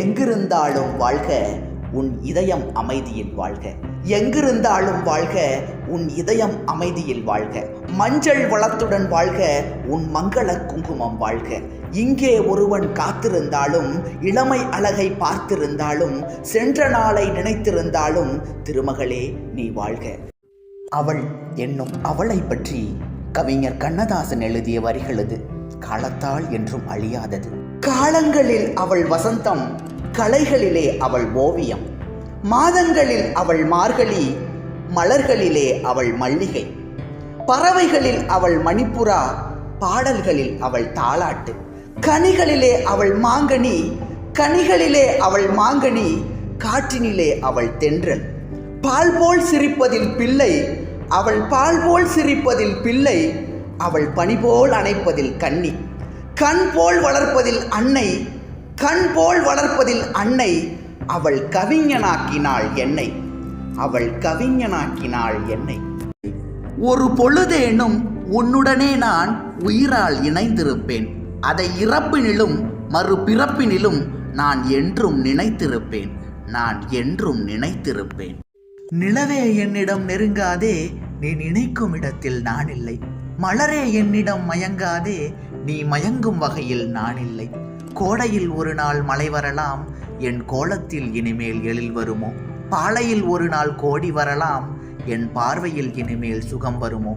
எங்கிருந்தாலும் வாழ்க உன் இதயம் அமைதியில் வாழ்க. எங்கிருந்தாலும் வாழ்க உன் இதயம் அமைதியில் வாழ்க. மஞ்சள் வளத்துடன் வாழ்க உன் மங்கள குங்குமம் வாழ்க. இங்கே ஒருவன் காத்திருந்தாலும், இளமை அழகை பார்த்திருந்தாலும், சென்ற நாளை நினைத்திருந்தாலும் திருமகளே நீ வாழ்க. அவள் என்னும் அவளை பற்றி கவிஞர் கண்ணதாசன் எழுதிய வரிகள் இது. காலத்தால் என்றும் அழியாதது. காலங்களில் அவள் வசந்தம், கலைகளிலே அவள் ஓவியம், மாதங்களில் அவள் மார்கழி, மலர்களிலே அவள் மல்லிகை, பறவைகளில் அவள் மணிப்புறா, பாடல்களில் அவள் தாலாட்டு, கனிகளிலே அவள் மாங்கனி, கனிகளிலே அவள் மாங்கனி, காற்றினிலே அவள் தென்றல், பால் போல் சிரிப்பதில் பிள்ளை, அவள் பால் போல் சிரிப்பதில் பிள்ளை, அவள் பனி போல் அணைப்பதில் கன்னி, கண் போல் வளர்ப்பதில் அன்னை, கண் போல் வளர்ப்பதில் அன்னை, அவள் கவிஞனாக்கினாள் என்னை, அவள் கவிஞனாக்கினாள் என்னை. ஒரு பொழுதேனும் உன்னுடனே நான் உயிரால் இணைந்திருப்பேன். அதை இறப்பினிலும் மறுபிறப்பினிலும் நான் என்றும் நினைத்திருப்பேன், நான் என்றும் நினைத்திருப்பேன். நிலவே என்னிடம் நெருங்காதே, நீ நினைக்கும் இடத்தில் நான் இல்லை. மலரே என்னிடம் மயங்காதே, நீ மயங்கும் வகையில் நான் இல்லை. கோடையில் ஒரு நாள் மழை வரலாம், என் கோலத்தில் இனிமேல் எழில் வருமோ? பாலையில் ஒரு நாள் கோடி வரலாம், என் பார்வையில் இனிமேல் சுகம் வருமோ?